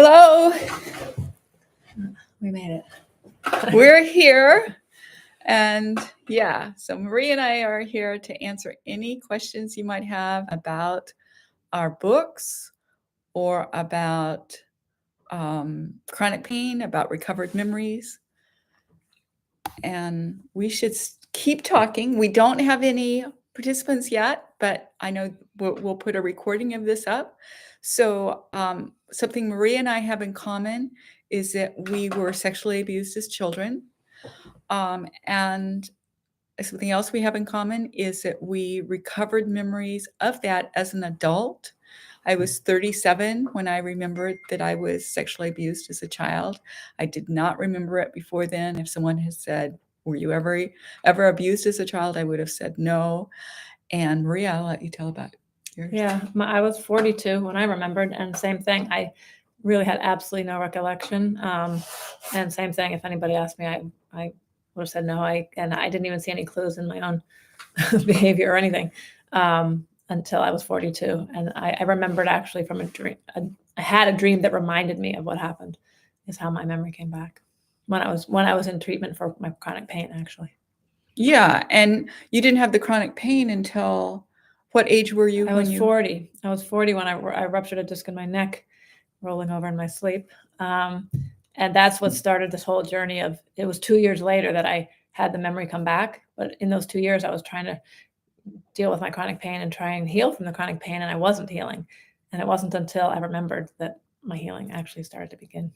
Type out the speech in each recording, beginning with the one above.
Hello, We made it. we're here. And so Maria and I are here to answer any questions you might have about our books or about chronic pain, about recovered memories. And we should keep talking. We don't have any participants yet, but I know we'll put a recording of this up. So something Maria and I have in common is that we were sexually abused as children. And something else we have in common is that we recovered memories of that as an adult. I was 37 when I remembered that I was sexually abused as a child. I did not remember it before then. If someone had said, "Were you ever abused as a child?" I would have said no. And Maria, I'll let you tell about yours. Yeah, I was 42 when I remembered, and same thing. I really had absolutely no recollection. And same thing. If anybody asked me, I would have said no. I didn't even see any clues in my own behavior or anything until I was 42. And I remembered actually from a dream. I had a dream that reminded me of what happened. Is how my memory came back when I was in treatment for my chronic pain, actually. Yeah, and you didn't have the chronic pain until what age were you? I was 40. I was 40 when I ruptured a disc in my neck, rolling over in my sleep. And that's what started this whole journey of, it was 2 years later that I had the memory come back. But in those 2 years, I was trying to deal with my chronic pain and try and heal from the chronic pain, and I wasn't healing. And it wasn't until I remembered that my healing actually started to begin.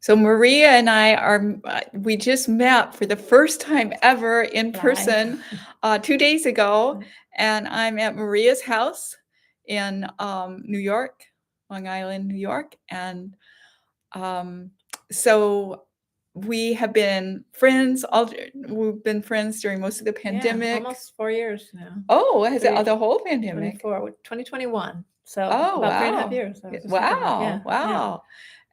So Maria and I we just met for the first time ever in person 2 days ago. And I'm at Maria's house in New York, Long Island, New York. And so we have been friends. We've been friends during most of the pandemic. Yeah, almost 4 years now. Oh, has it the whole pandemic? 2021. So about 3.5 years. Wow. Yeah.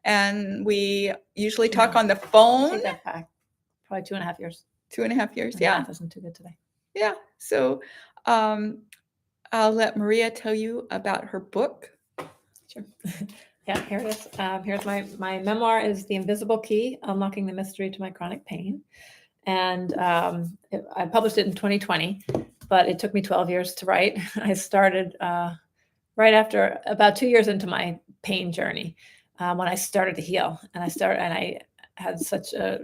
And we usually talk on the phone. Take that back. Probably 2.5 years. 2.5 years, yeah. Math isn't too good today. Yeah. So I'll let Maria tell you about her book. Sure. Yeah, here it is. Here's my memoir is The Invisible Key, Unlocking the Mystery to My Chronic Pain. And I published it in 2020, but it took me 12 years to write. I started right after, about 2 years into my pain journey, when I started to heal. And I had such a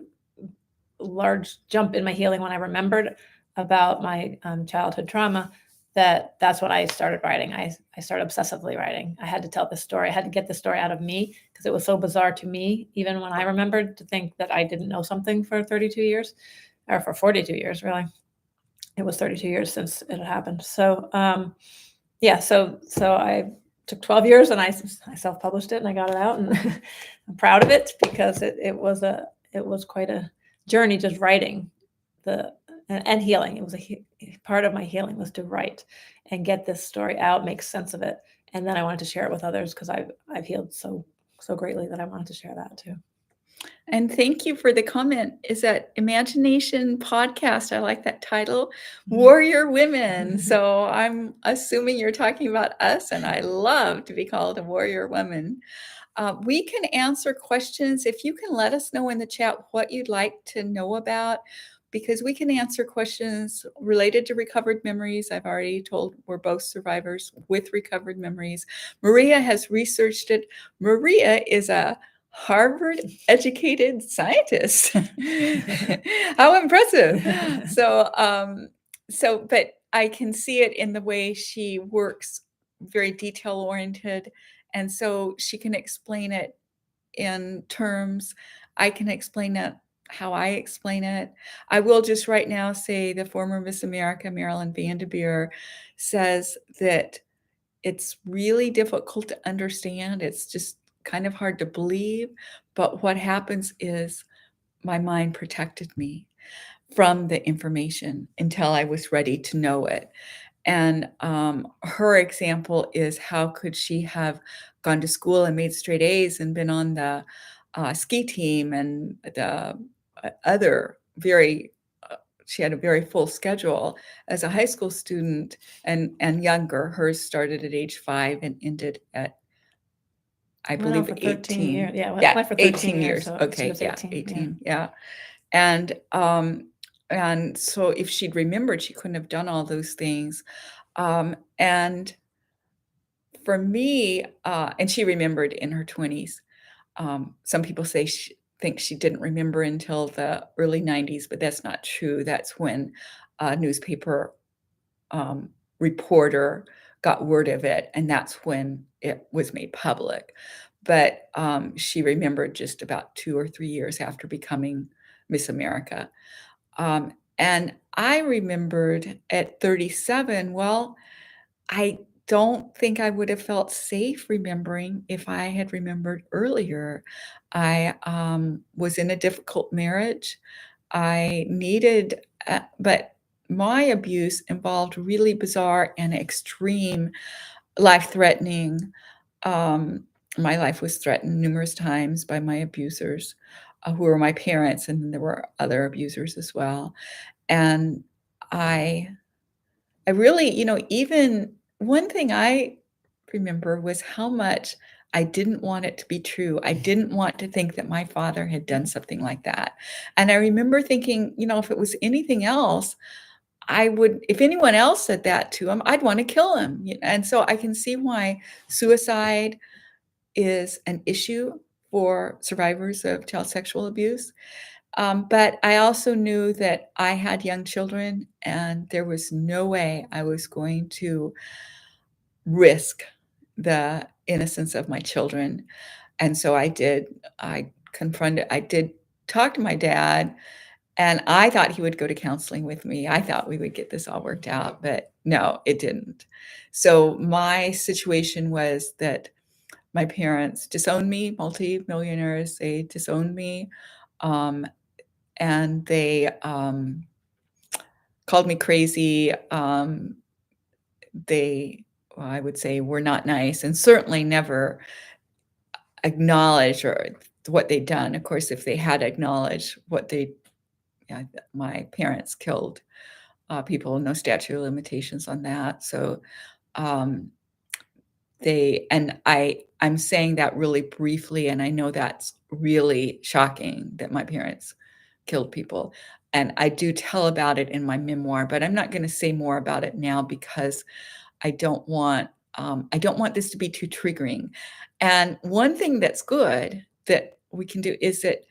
large jump in my healing when I remembered about my childhood trauma, that's when I started writing. I started obsessively writing. I had to tell this story. I had to get the story out of me because it was so bizarre to me, even when I remembered, to think that I didn't know something for 32 years, or for 42 years, really. It was 32 years since it had happened. So, so I took 12 years and I self-published it and I got it out, and I'm proud of it because it was quite a journey, just writing and healing. It was a part of my healing was to write and get this story out, make sense of it. And then I wanted to share it with others because I've healed so greatly that I wanted to share that too. And thank you for the comment. Is that Imagination Podcast? I like that title, Warrior Women. So I'm assuming you're talking about us, and I love to be called a warrior woman. We can answer questions. If you can let us know in the chat what you'd like to know about, because we can answer questions related to recovered memories. I've already told we're both survivors with recovered memories. Maria has researched it. Maria is a Harvard-educated scientist. How impressive. But I can see it in the way she works, very detail-oriented. And so she can explain it in terms. I can explain it how I explain it. I will just right now say the former Miss America, Marilyn Vanderbeer, says that it's really difficult to understand. It's just kind of hard to believe. But what happens is my mind protected me from the information until I was ready to know it. And her example is, how could she have gone to school and made straight A's and been on the ski team and the other she had a very full schedule as a high school student and younger. Hers started at age 5 and ended at I Went on believe for 13 years. 18. Yeah, Yeah, went for 13 18 years, years. so she Okay, was yeah, 18. Yeah. 18. Yeah. And and so if she'd remembered, she couldn't have done all those things. And for me, and she remembered in her 20s. Some people think she didn't remember until the early 90s, but that's not true. That's when a newspaper um, reporter got word of it, and that's when it was made public. But she remembered just about 2 or 3 years after becoming Miss America. And I remembered at 37, well, I don't think I would have felt safe remembering if I had remembered earlier. I was in a difficult marriage. I needed, but my abuse involved really bizarre and extreme, life threatening. Um, my life was threatened numerous times by my abusers, who were my parents, and then there were other abusers as well. And I I really, even one thing I remember was how much I didn't want it to be true. I didn't want to think that my father had done something like that. And I remember thinking, if it was anything else, if anyone else said that to him, I'd want to kill him. And so I can see why suicide is an issue for survivors of child sexual abuse. But I also knew that I had young children, and there was no way I was going to risk the innocence of my children. And so I did talk to my dad, and I thought he would go to counseling with me. I thought we would get this all worked out, but no, it didn't. So my situation was that my parents disowned me, multi-millionaires, they disowned me. Um, and they called me crazy. Well, I would say, were not nice, and certainly never acknowledged or what they'd done. Of course, if they had acknowledged what yeah, my parents killed people, no statute of limitations on that. So um, I'm saying that really briefly, and I know that's really shocking that my parents killed people. And I do tell about it in my memoir, but I'm not going to say more about it now because I don't want this to be too triggering. And one thing that's good that we can do is that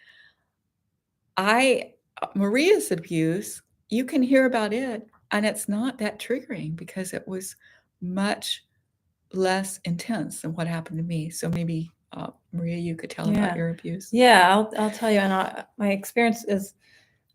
Maria's abuse, you can hear about it, and it's not that triggering because it was much less intense than what happened to me. So maybe, Maria, you could tell about Yeah. your abuse. Yeah, I'll tell you. And my experience is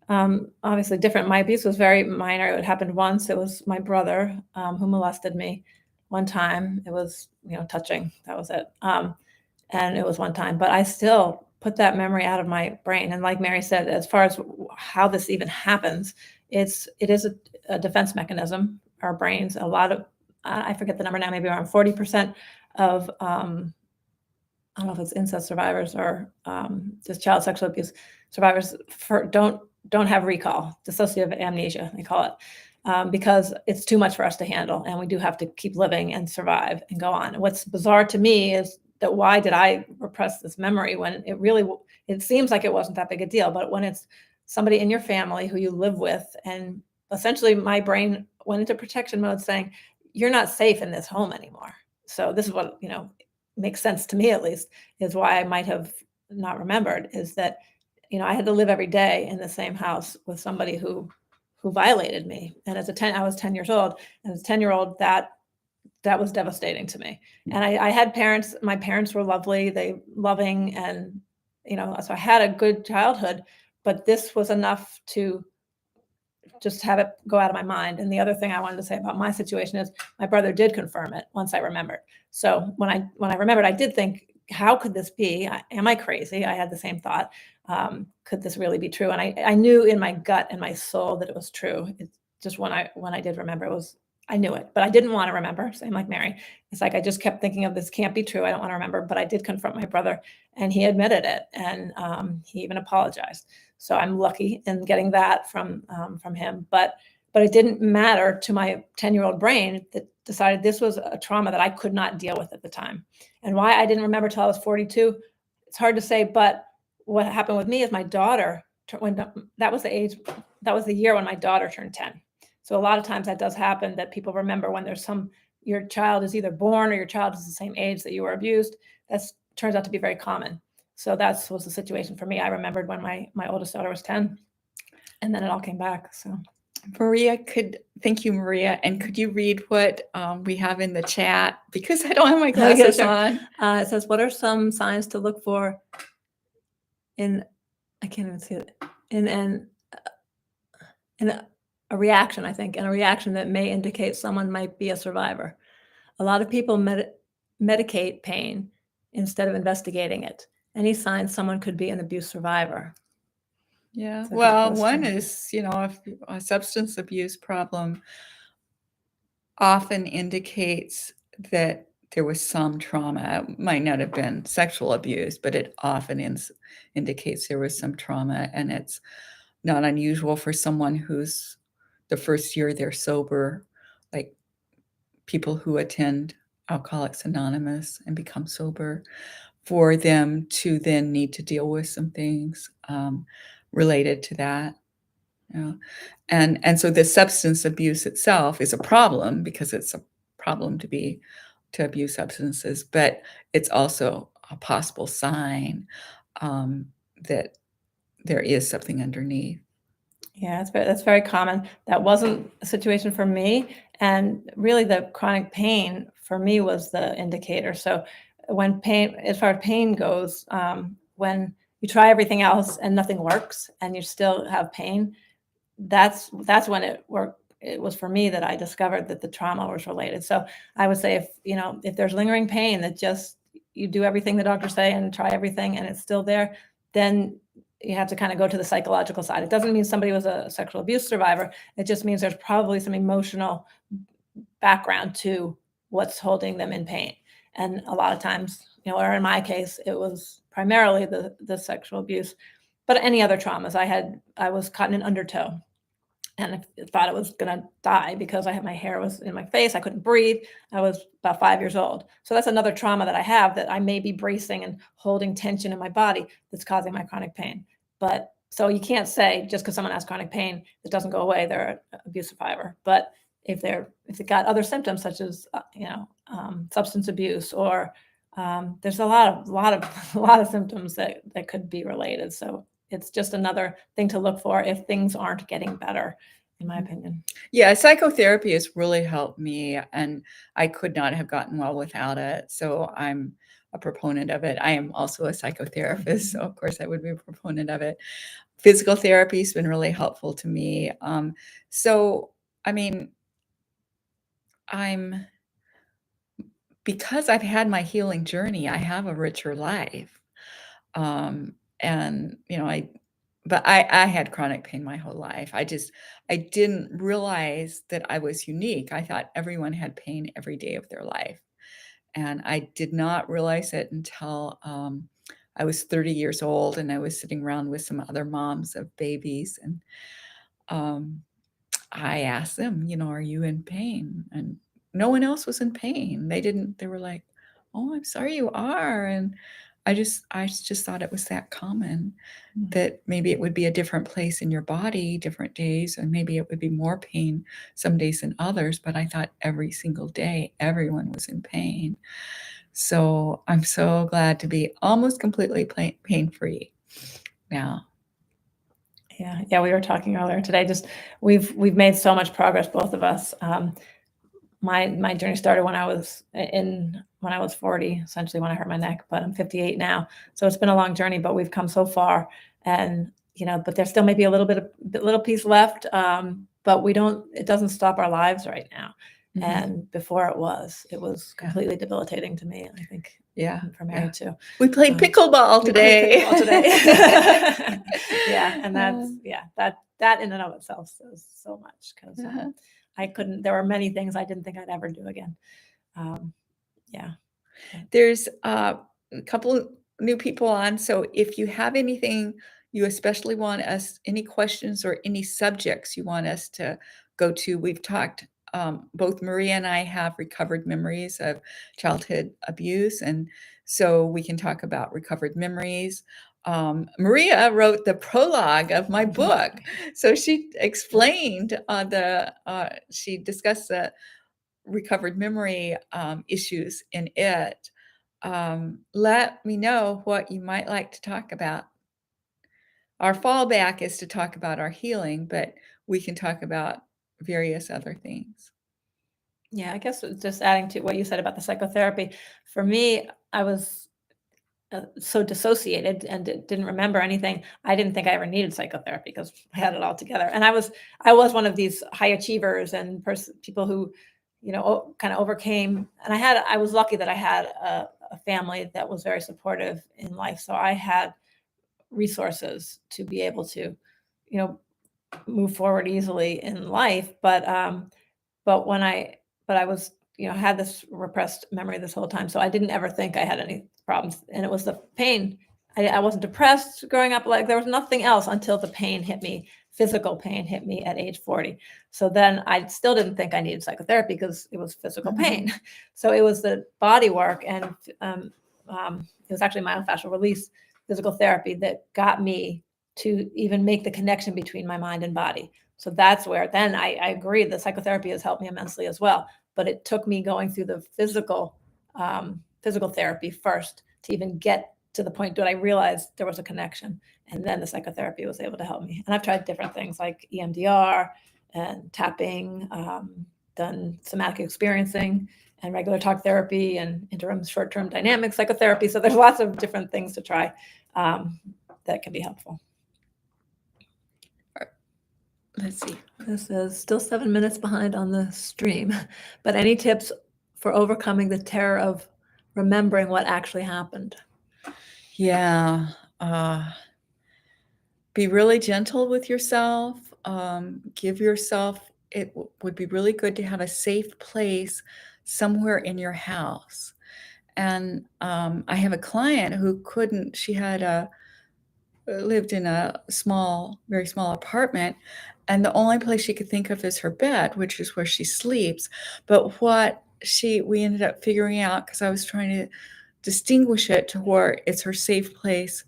obviously different. My abuse was very minor. It happened once. It was my brother who molested me one time. It was, touching. That was it. And it was one time, but I still put that memory out of my brain. And like Mary said, as far as how this even happens, it is a defense mechanism. Our brains, a lot of, I forget the number now, maybe around 40% of, I don't know if it's incest survivors or just child sexual abuse survivors don't have recall, dissociative amnesia, they call it, because it's too much for us to handle, and we do have to keep living and survive and go on. And what's bizarre to me is that why did I repress this memory when it seems like it wasn't that big a deal, but when it's somebody in your family who you live with, and essentially my brain went into protection mode saying, you're not safe in this home anymore. So this is what, makes sense to me, at least, is why I might have not remembered, is that, I had to live every day in the same house with somebody who violated me. And I was 10 years old, and as a 10-year-old, that was devastating to me. And I had parents, my parents were lovely, loving, and, so I had a good childhood, but this was enough to just have it go out of my mind. And the other thing I wanted to say about my situation is my brother did confirm it once I remembered. So when I remembered, I did think, how could this be? Am I crazy? I had the same thought. Could this really be true? And I knew in my gut and my soul that it was true. It's just when I did remember, I knew it, but I didn't want to remember. Same like Mary. It's like I just kept thinking of this can't be true. I don't want to remember, but I did confront my brother, and he admitted it, and he even apologized. So I'm lucky in getting that from him. But but it didn't matter to my 10-year-old brain that decided this was a trauma that I could not deal with at the time. And why I didn't remember till I was 42, it's hard to say, but what happened with me is my daughter, when that was the age, that was the year when my daughter turned 10. So a lot of times that does happen, that people remember when there's your child is either born or your child is the same age that you were abused. That turns out to be very common. So that was the situation for me. I remembered when my oldest daughter was 10, and then it all came back. So Maria, thank you, Maria. And could you read what we have in the chat? Because I don't have my glasses on. It says, what are some signs to look for I can't even see it, in a reaction, I think, and a reaction that may indicate someone might be a survivor. A lot of people medicate pain instead of investigating it. Any signs someone could be an abuse survivor? Yeah, well, one is, if a substance abuse problem often indicates that there was some trauma. It might not have been sexual abuse, but it often indicates there was some trauma, and it's not unusual for someone who's the first year they're sober, like people who attend Alcoholics Anonymous and become sober, for them to then need to deal with some things related to that. And so the substance abuse itself is a problem, because it's a problem to abuse substances, but it's also a possible sign that there is something underneath. Yeah, that's very common. That wasn't a situation for me, and really the chronic pain for me was the indicator. So when as far as pain goes, when you try everything else and nothing works, and you still have pain, that's when it worked. It was for me that I discovered that the trauma was related. So I would say, if there's lingering pain that just you do everything the doctors say and try everything and it's still there, then you have to kind of go to the psychological side. It doesn't mean somebody was a sexual abuse survivor. It just means there's probably some emotional background to what's holding them in pain. And a lot of times, or in my case, it was primarily the sexual abuse, but any other traumas. I was caught in an undertow, and I thought I was going to die because my hair was in my face. I couldn't breathe. I was about 5 years old. So that's another trauma that I have, that I may be bracing and holding tension in my body that's causing my chronic pain. But so you can't say just because someone has chronic pain, it doesn't go away, they're an abuse survivor. But if they got other symptoms such as substance abuse, or there's a lot of symptoms that could be related. So it's just another thing to look for if things aren't getting better, in my opinion. Yeah, psychotherapy has really helped me, and I could not have gotten well without it. So I'm a proponent of it. I am also a psychotherapist, so of course I would be a proponent of it. Physical therapy has been really helpful to me. So, I mean, because I've had my healing journey, I have a richer life. And I had chronic pain my whole life. I didn't realize that I was unique. I thought everyone had pain every day of their life. And I did not realize it until I was 30 years old, and I was sitting around with some other moms of babies. And I asked them, are you in pain? And no one else was in pain. They were like, oh, I'm sorry you are. And I just thought it was that common, that maybe it would be a different place in your body, different days, and maybe it would be more pain some days than others. But I thought every single day, everyone was in pain. So I'm so glad to be almost completely pain-free now. Yeah. We were talking earlier today. Just we've made so much progress, both of us. My journey started when I was 40, essentially when I hurt my neck, but I'm 58 now. So it's been a long journey, but we've come so far, and, but there still may be a little piece left. But it doesn't stop our lives right now. Mm-hmm. And before it was completely debilitating to me. I think, for Mary too. We played pickleball today. Yeah. And that in and of itself says so much, because there were many things I didn't think I'd ever do again. There's a couple of new people on. So if you have anything you especially want any questions or any subjects you want us to go to. We've talked, both Maria and I have recovered memories of childhood abuse, and so we can talk about recovered memories. Maria wrote the prologue of my book, so she explained she discussed the recovered memory issues in it. Let me know what you might like to talk about. Our fallback is to talk about our healing, but we can talk about various other things. Yeah, I guess just adding to what you said about the psychotherapy, for me, I was so dissociated and didn't remember anything. I didn't think I ever needed psychotherapy because I had it all together. And I was one of these high achievers and people who, kind of overcame. And I was lucky that I had a family that was very supportive in life. So I had resources to be able to, you know, move forward easily in life. But when I was, had this repressed memory this whole time, so I didn't ever think I had any problems, and it was the pain. I wasn't depressed growing up, like, there was nothing else until the pain hit me. Physical pain hit me at age 40. So then I still didn't think I needed psychotherapy because it was physical pain. So it was the body work and, it was actually myofascial release physical therapy that got me to even make the connection between my mind and body. So that's where then I agree that psychotherapy has helped me immensely as well. But it took me going through the physical therapy first to even get to the point that I realized there was a connection. And then the psychotherapy was able to help me. And I've tried different things like EMDR and tapping, done somatic experiencing and regular talk therapy and interim short-term dynamic psychotherapy. So there's lots of different things to try that can be helpful. Let's see. This is still 7 minutes behind on the stream, but any tips for overcoming the terror of remembering what actually happened? Yeah. Be really gentle with yourself. Give yourself, it would be really good to have a safe place somewhere in your house. And I have a client who couldn't, she had lived in a very small apartment, and the only place she could think of is her bed, which is where she sleeps. But we ended up figuring out, because I was trying to distinguish it to where it's her safe place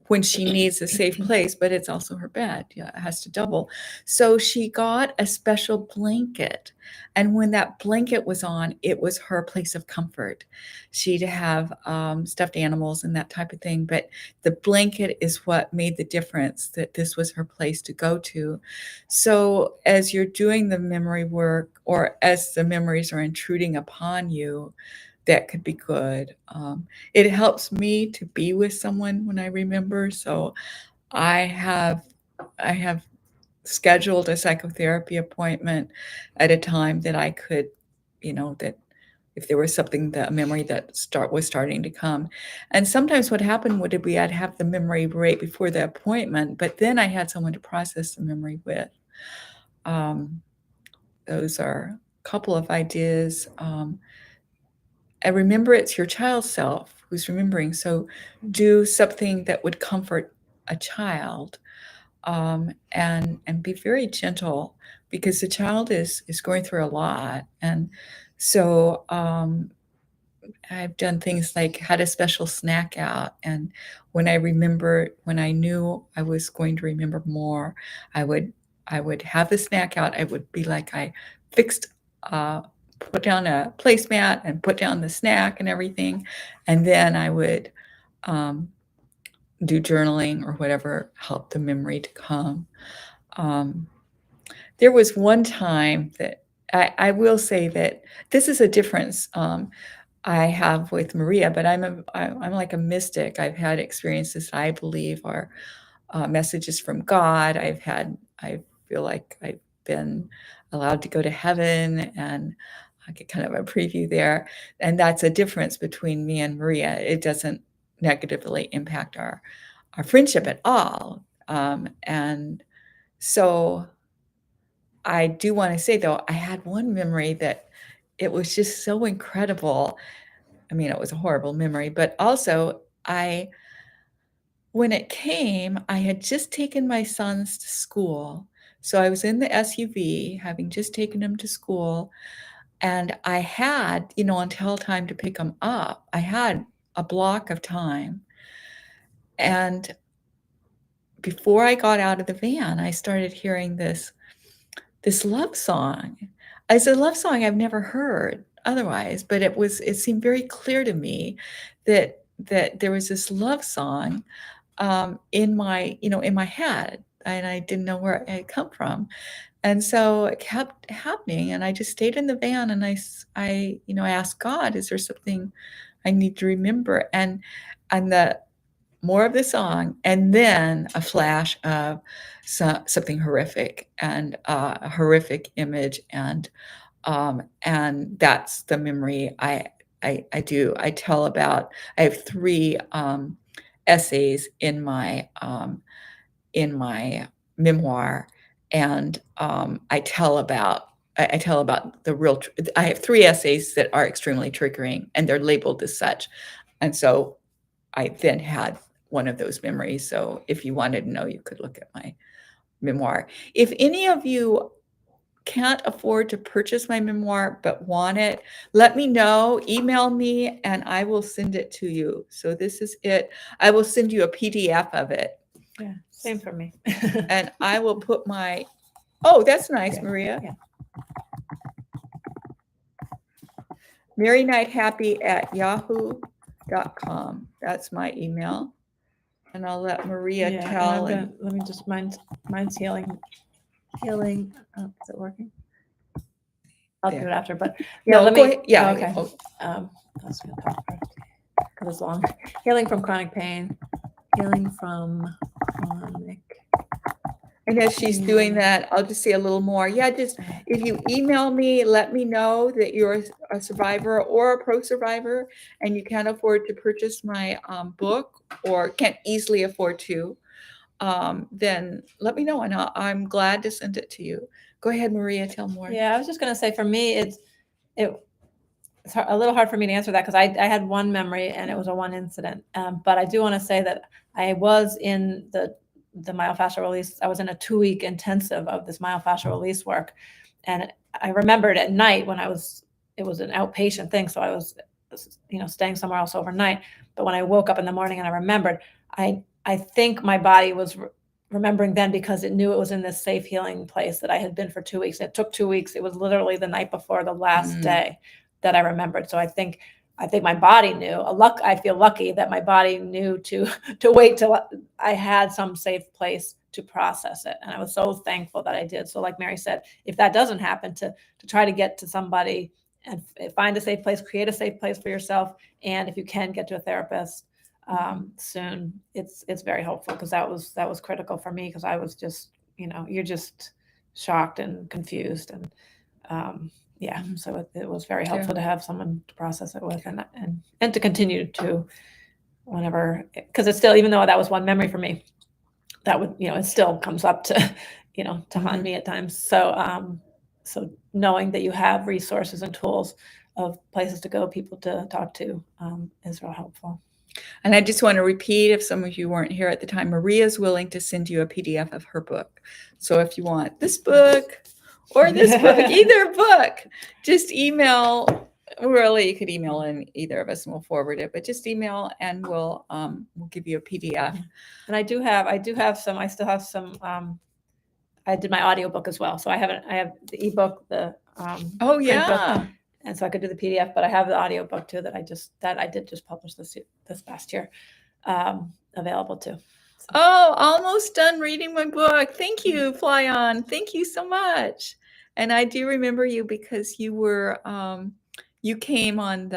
when she needs a safe place, but it's also her bed. Yeah, it has to double. So she got a special blanket. And when that blanket was on, it was her place of comfort. She'd have stuffed animals and that type of thing, but the blanket is what made the difference, that this was her place to go to. So as you're doing the memory work, or as the memories are intruding upon you, that could be good. It helps me to be with someone when I remember. So I have scheduled a psychotherapy appointment at a time that I could, that if there was something, that a memory that was starting to come. And sometimes what happened would be I'd have the memory right before the appointment, but then I had someone to process the memory with. Those are a couple of ideas. And remember, it's your child self who's remembering. So do something that would comfort a child, and be very gentle, because the child is going through a lot. And so I've done things like had a special snack out, and when I knew I was going to remember more, I would have the snack out. I would be like, I fixed, put down a placemat and put down the snack and everything, and then I would do journaling or whatever helped the memory to come. There was one time that I will say that this is a difference I have with Maria, but I'm like a mystic. I've had experiences that I believe are messages from God. I feel like I've been allowed to go to heaven, and I get kind of a preview there. And that's a difference between me and Maria. It doesn't negatively impact our friendship at all. And so I do want to say, though, I had one memory that it was just so incredible. I mean, it was a horrible memory, but also when it came, I had just taken my sons to school So I was in the SUV, having just taken him to school, and I had, until time to pick him up, I had a block of time. And before I got out of the van, I started hearing this love song. It's a love song I've never heard otherwise, but it seemed very clear to me that there was this love song in my head, and I didn't know where it had come from. And so it kept happening, and I just stayed in the van, and I asked God, is there something I need to remember? And the more of the song, and then a flash of something horrific, and a horrific image, and that's the memory I do. I tell about. I have 3 essays in my memoir, and I tell about the real. I have 3 essays that are extremely triggering, and they're labeled as such, and so I then had one of those memories. So if you wanted to know, you could look at my memoir. If any of you can't afford to purchase my memoir but want it, let me know. Email me, and I will send it to you. So this is it. I will send you a PDF of it. Yeah, same for me. And I will put my, oh, that's nice, Yeah, Maria. yeah. MaryKnightHappy@yahoo.com. That's my email. And I'll let Maria Yeah, tell. and let me just, mine's healing. Is it working? I'll do it after, but Yeah, let go me. ahead. Yeah. Okay. That's gonna talk because it's long. Healing from chronic pain. Healing from chronic. And as she's doing that, I'll just say a little more. Yeah, just if you email me, let me know that you're a survivor or a pro-survivor, and you can't afford to purchase my book, or can't easily afford to, then let me know, and I'm glad to send it to you. Go ahead, Maria, tell more. Yeah, I was just going to say, for me, it's a little hard for me to answer that because I had one memory and it was a one incident. But I do want to say that I was in the myofascial release. I was in a 2-week intensive of this myofascial release work. And I remembered at night when it was an outpatient thing. So I was, staying somewhere else overnight. But when I woke up in the morning and I remembered, I think my body was remembering then because it knew it was in this safe healing place that I had been for 2 weeks. It took 2 weeks. It was literally the night before the last day that I remembered. So I think my body knew. I feel lucky that my body knew to wait till I had some safe place to process it. And I was so thankful that I did. So like Mary said, if that doesn't happen, to try to get to somebody and find a safe place, create a safe place for yourself. And if you can, get to a therapist soon. It's very helpful, because that was critical for me, because I was just, you're just shocked and confused. And so it was very helpful to have someone to process it with, and to continue to, whenever, because it's still, even though that was one memory for me, that would, it still comes up to, to haunt me at times. So knowing that you have resources and tools of places to go, people to talk to, is real helpful. And I just want to repeat, if some of you weren't here at the time, Maria is willing to send you a PDF of her book. So if you want this book or this book, either book, just email. Really, you could email in either of us and we'll forward it, but just email and we'll give you a PDF. And I still have some, I did my audiobook as well. So I have the ebook, the oh print book, yeah. and so I could do the PDF, but I have the audiobook too that I did just publish this past year, available too. So. Oh, almost done reading my book. Thank you, Fly On. Thank you so much. And I do remember you because you were you came on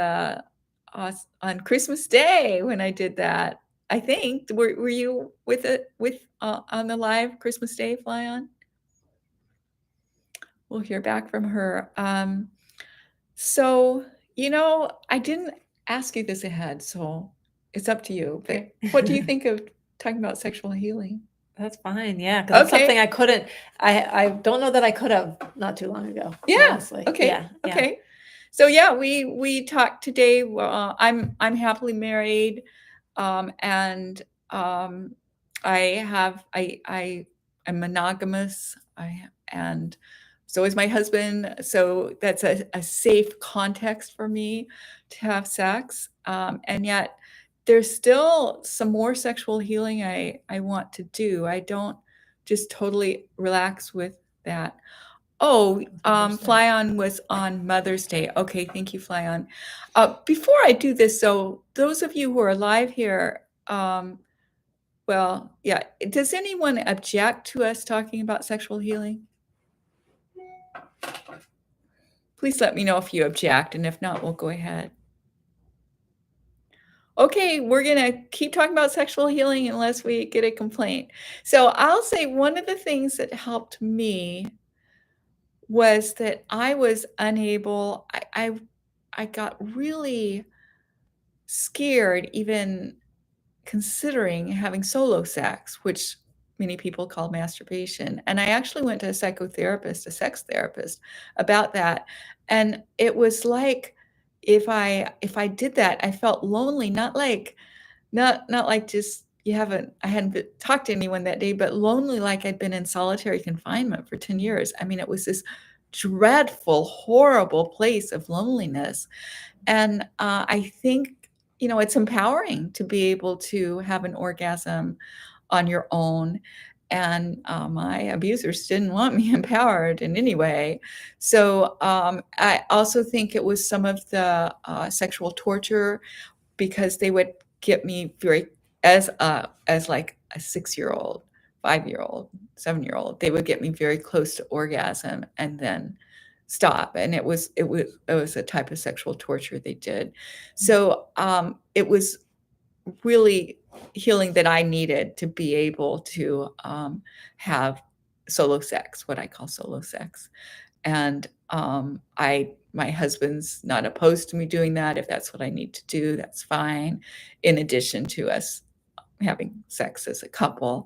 on Christmas Day when I did that. I think were you with on the live Christmas Day, Fly On? We'll hear back from her. So, I didn't ask you this ahead, so it's up to you. But what do you think of talking about sexual healing? That's fine. Yeah. Because it's something I couldn't, I don't know that I could have not too long ago. Yeah. Honestly. Okay. Yeah. Okay. So yeah, we talked today. I'm happily married. And I I'm monogamous. And so is my husband. So that's a safe context for me to have sex. And yet there's still some more sexual healing I want to do. I don't just totally relax with that. Oh, Mother's Day. Fly-On was on Mother's Day. Okay, thank you, Fly-On. Before I do this, so those of you who are live here, well, yeah, does anyone object to us talking about sexual healing? Please let me know if you object, and if not, we'll go ahead. Okay, we're gonna keep talking about sexual healing unless we get a complaint. So I'll say one of the things that helped me was that I was unable, I got really scared even considering having solo sex, which many people call masturbation. And I actually went to a psychotherapist, a sex therapist, about that. And it was like if I did that, I felt lonely, not like just I hadn't talked to anyone that day, but lonely like I'd been in solitary confinement for 10 years. I mean, it was this dreadful, horrible place of loneliness. And I think, it's empowering to be able to have an orgasm on your own. And my abusers didn't want me empowered in any way. So I also think it was some of the sexual torture, because they would get me very, as like a 6-year-old, 5-year-old, 7-year-old, they would get me very close to orgasm and then stop. And it was a type of sexual torture they did. So it was really healing that I needed to be able to have solo sex, what I call solo sex. And my husband's not opposed to me doing that. If that's what I need to do, that's fine. In addition to us having sex as a couple,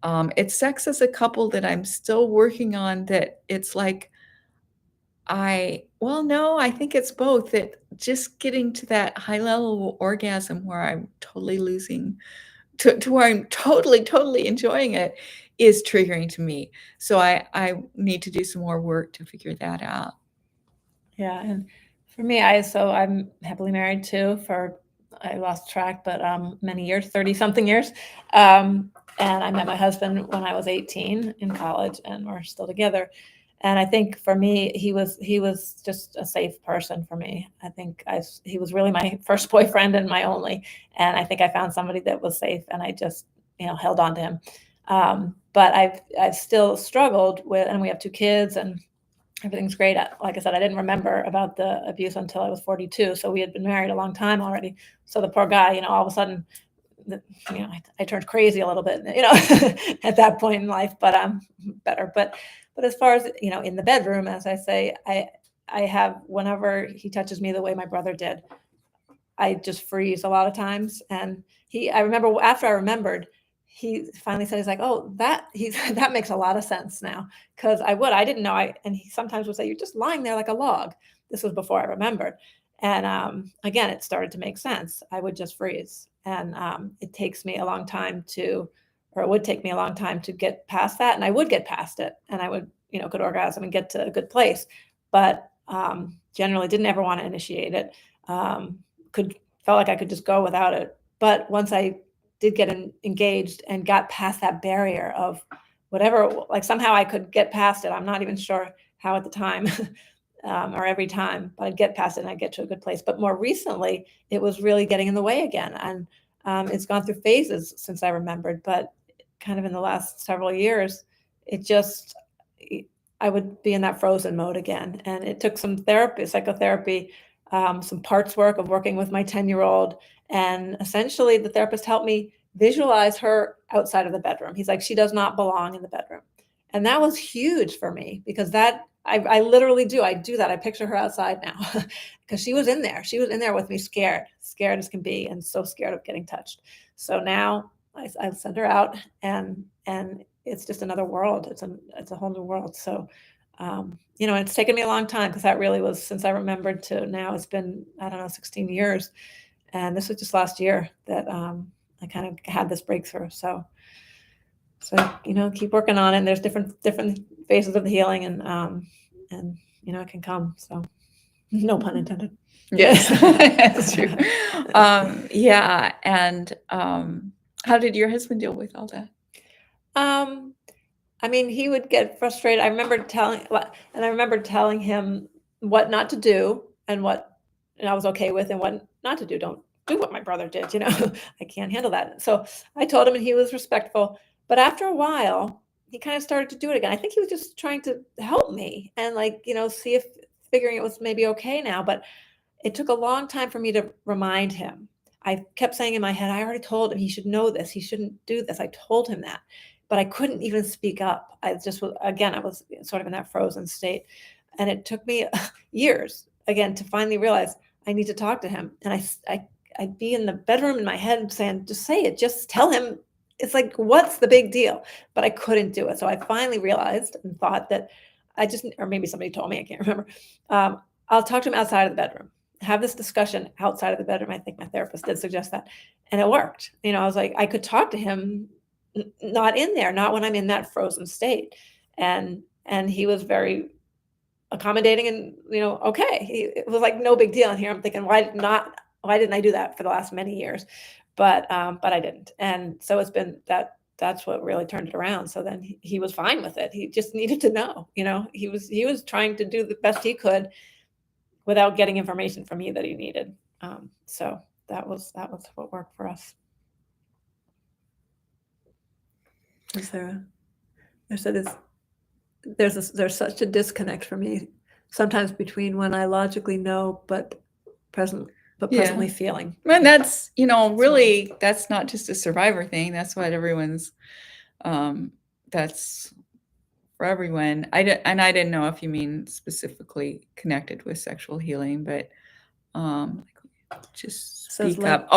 it's sex as a couple that I'm still working on. That it's like well, no, I think it's both. That just getting to that high level orgasm where I'm totally losing to where I'm totally, totally enjoying it is triggering to me. So I need to do some more work to figure that out. Yeah, and for me, I'm happily married too for, I lost track, but many years, 30 something years. And I met my husband when I was 18 in college, and we're still together. And I think for me, he was just a safe person for me. I think he was really my first boyfriend and my only. And I think I found somebody that was safe, and I just, held on to him. But I've still struggled with, and we have 2 kids, and everything's great. Like I said, I didn't remember about the abuse until I was 42. So we had been married a long time already. So the poor guy, all of a sudden, I turned crazy a little bit, at that point in life, but I'm better. But as far as, in the bedroom, as I say, I have, whenever he touches me the way my brother did, I just freeze a lot of times. And I remember after I remembered, he finally said, he's like, oh, that makes a lot of sense now. Cause I didn't know. And he sometimes would say, you're just lying there like a log. This was before I remembered. And again, it started to make sense. I would just freeze. And it takes me a long time or it would take me a long time to get past that. And I would get past it, and I would, could orgasm and get to a good place. But generally didn't ever want to initiate it. Felt like I could just go without it. But once I did get engaged and got past that barrier of whatever, like somehow I could get past it. I'm not even sure how at the time or every time, but I'd get past it and I'd get to a good place. But more recently, it was really getting in the way again. And it's gone through phases since I remembered, but kind of in the last several years, I would be in that frozen mode again. And it took some psychotherapy, some parts work of working with my 10-year-old. And essentially the therapist helped me visualize her outside of the bedroom. He's like, she does not belong in the bedroom. And that was huge for me, because I literally do. I do that. I picture her outside now because she was in there. She was in there with me, scared as can be, and so scared of getting touched. So now I send her out, and it's just another world. It's a whole new world. So, it's taken me a long time, because that really was, since I remembered to now, it's been, I don't know, 16 years. And this was just last year that I kind of had this breakthrough. So So, keep working on it. And there's different phases of the healing, and it can come. So, no pun intended. Yes, that's true. Yeah, and, how did your husband deal with all that? I mean, he would get frustrated. I remember telling him what not to do and what I was okay with and what not to do. Don't do what my brother did, I can't handle that. So I told him, and he was respectful. But after a while, he kind of started to do it again. I think he was just trying to help me and, like, see if figuring it was maybe okay now. But it took a long time for me to remind him. I kept saying in my head, I already told him he should know this. He shouldn't do this. I told him that, but I couldn't even speak up. I just was, again, I was sort of in that frozen state. And it took me years again to finally realize I need to talk to him. And I'd be in the bedroom in my head saying, just say it, just tell him. It's like, what's the big deal? But I couldn't do it. So I finally realized and thought that or maybe somebody told me, I can't remember. I'll talk to him outside of the bedroom, have this discussion outside of the bedroom. I think my therapist did suggest that. And it worked. I was like, I could talk to him not in there, not when I'm in that frozen state. And he was very accommodating and, okay. It was like no big deal. And here I'm thinking, why didn't I do that for the last many years? But I didn't. And so it's been that's what really turned it around. So then he was fine with it. He just needed to know, he was trying to do the best he could without getting information from me that he needed. So that was what worked for us. Is there? There's such a disconnect for me sometimes between when I logically know, but presently feeling. And that's, really, that's not just a survivor thing. That's what everyone's, that's for everyone. I didn't know if you mean specifically connected with sexual healing, but just speak up.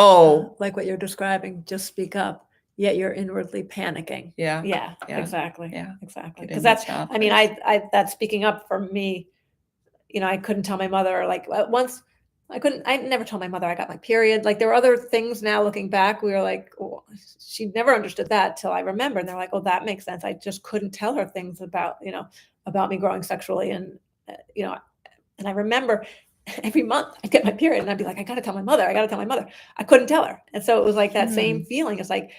Like what you're describing, just speak up. Yet you're inwardly panicking. Yeah. Exactly. Yeah. Exactly. Because that's, I mean, that's speaking up for me. I couldn't tell my mother, like once I never told my mother I got my period. Like there were other things now looking back, we were like, oh, she never understood that till I remember. And they're like, oh, that makes sense. I just couldn't tell her things about me growing sexually. And, and I remember every month I'd get my period and I'd be like, I got to tell my mother. I couldn't tell her. And so it was like that same feeling. It's like,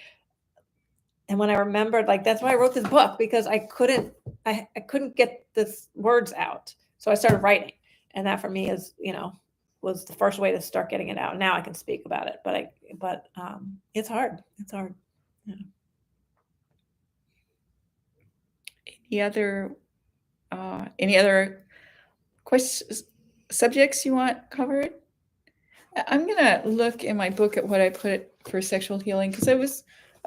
and when I remembered, like, that's why I wrote this book, because I couldn't get the words out. So I started writing. And that for me is, was the first way to start getting it out. Now I can speak about it, but it's hard. It's hard. Yeah. Any other questions, subjects you want covered? I'm gonna look in my book at what I put for sexual healing, because I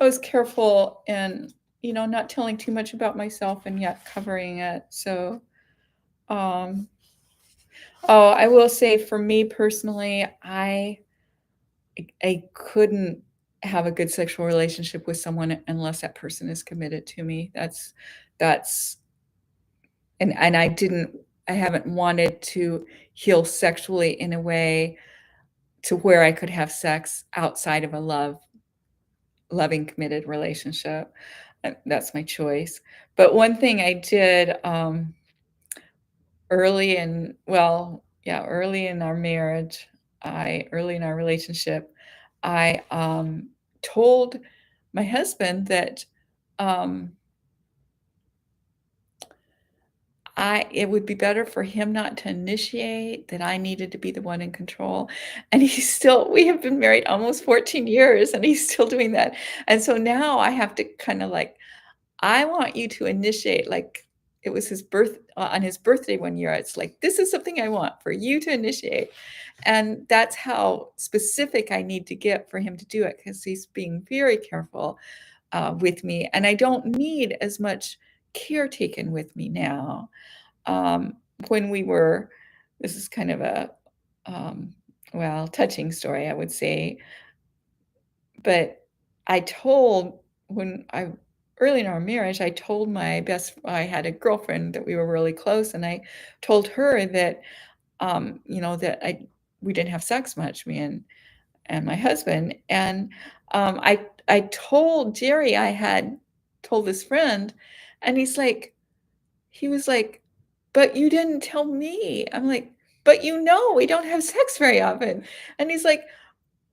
was careful in, not telling too much about myself and yet covering it. So, I will say, for me personally, I couldn't have a good sexual relationship with someone unless that person is committed to me. That's and I haven't wanted to heal sexually in a way to where I could have sex outside of a loving, committed relationship. That's my choice. But one thing I did, early in our marriage, early in our relationship, I told my husband that it would be better for him not to initiate, that I needed to be the one in control. And we have been married almost 14 years and he's still doing that. And so now I have to kind of like, I want you to initiate. Like, it was on his birthday one year. It's like, this is something I want for you to initiate. And that's how specific I need to get for him to do it, because he's being very careful with me. And I don't need as much care taken with me now. When this is kind of a, touching story, I would say. But early in our marriage, I told I had a girlfriend that we were really close, and I told her that, we didn't have sex much, me and my husband. And I told Jerry I had told his friend, and he was like, "But you didn't tell me." I'm like, "But we don't have sex very often." And he's like,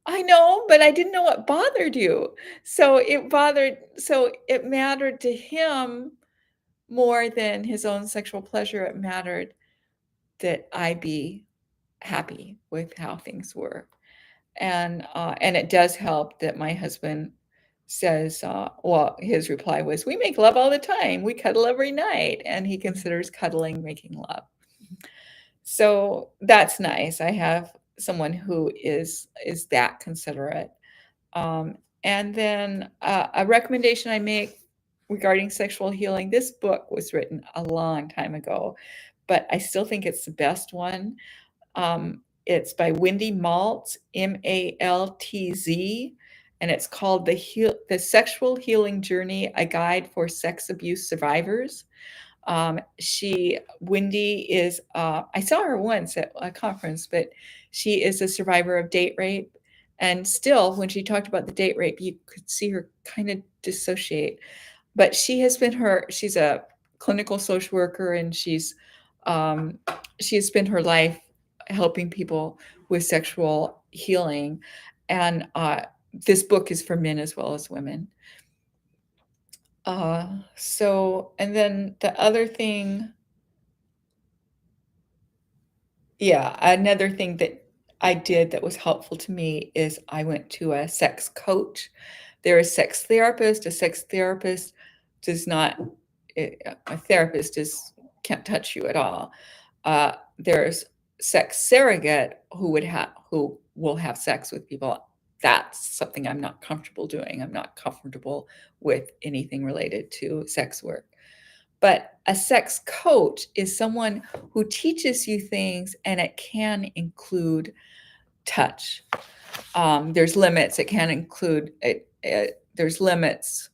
"I know, but I didn't know what bothered you." So it mattered to him more than his own sexual pleasure. It mattered that I be happy with how things were. And it does help that my husband says, well, his reply was, "We make love all the time. We cuddle every night." And he considers cuddling making love. So that's nice. I have someone who is that considerate. And then a recommendation I make regarding sexual healing. This book was written a long time ago, but I still think it's the best one. It's by Wendy Maltz, Maltz, and it's called The Sexual Healing Journey: A Guide for Sex Abuse Survivors. Wendy is, I saw her once at a conference, but she is a survivor of date rape. And still, when she talked about the date rape, you could see her kind of dissociate. But she's a clinical social worker, and she has spent her life helping people with sexual healing. And this book is for men as well as women. And then the other thing, another thing that I did that was helpful to me is I went to a sex coach. There is sex therapist. A sex therapist does not, a therapist can't touch you at all. There's sex surrogate who will have sex with people. That's something I'm not comfortable doing. I'm not comfortable with anything related to sex work. But a sex coach is someone who teaches you things, and it can include touch. There's limits. It can include there's limits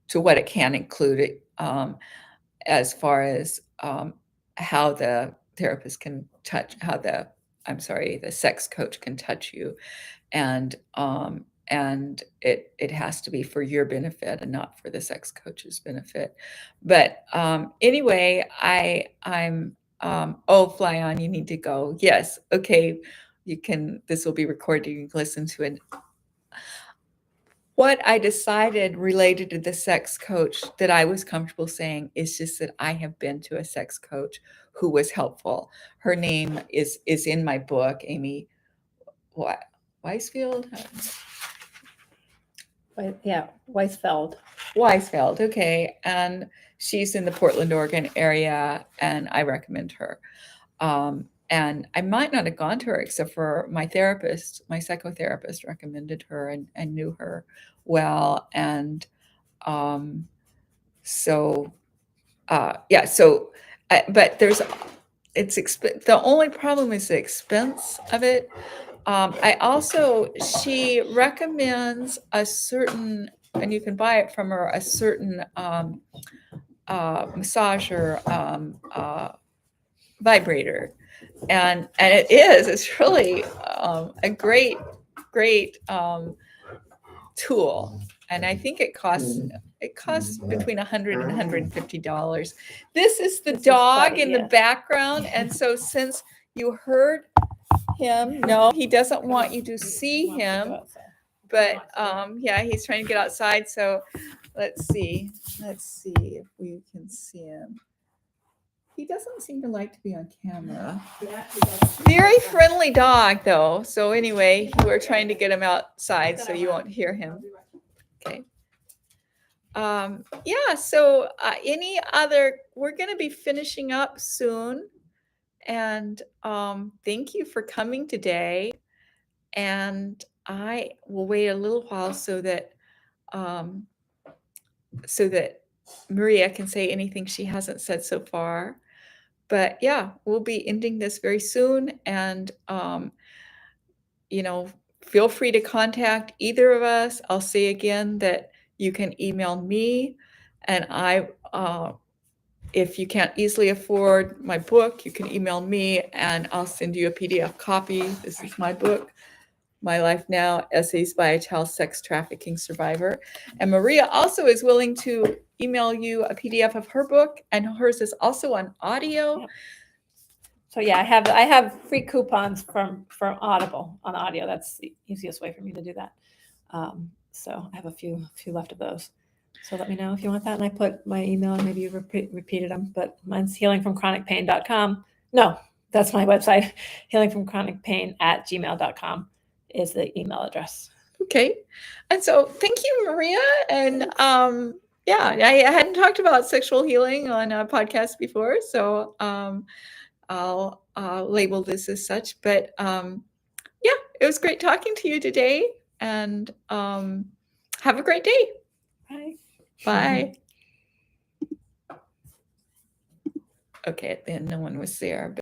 to what it can include, as far as how the therapist can touch, the sex coach can touch you, and it has to be for your benefit and not for the sex coach's benefit. But anyway, I'm oh, fly on, you need to go. Yes, okay, this will be recorded, you can listen to it. What I decided related to the sex coach that I was comfortable saying is just that I have been to a sex coach who was helpful. Her name is in my book, Amy Weisfield. Weisfeld, okay. And she's in the Portland, Oregon area, and I recommend her. And I might not have gone to her except for my psychotherapist recommended her and knew her well. And but the only problem is the expense of it. She recommends a certain, and you can buy it from her, a certain massager vibrator, and it's really a great tool, and I think it costs between $100 and $150. This is the dog in the background, and so since you heard him, no, he doesn't want you to see him, but he's trying to get outside. So let's see if we can see him. He doesn't seem to like to be on camera. Very friendly dog, though. So anyway, we're trying to get him outside so you won't hear him. Okay. So any other, we're going to be finishing up soon. And thank you for coming today. And I will wait a little while so that Maria can say anything she hasn't said so far. But we'll be ending this very soon. And, feel free to contact either of us. I'll say again that you can email me, and if you can't easily afford my book, you can email me and I'll send you a PDF copy. This is my book. My Life Now, Essays by a Child Sex Trafficking Survivor. And Maria also is willing to email you a PDF of her book, and hers is also on audio. Yep. So yeah, I have free coupons from Audible on audio. That's the easiest way for me to do that. So I have a few left of those. So let me know if you want that. And I put my email, and maybe you repeated them, but mine's healingfromchronicpain.com. No, that's my website. healingfromchronicpain@gmail.com is the email address. Okay. And so thank you, Maria. And yeah, I hadn't talked about sexual healing on a podcast before, so I'll label this as such. But yeah, it was great talking to you today, and have a great day. Bye. Bye. Okay, at the end, no one was there.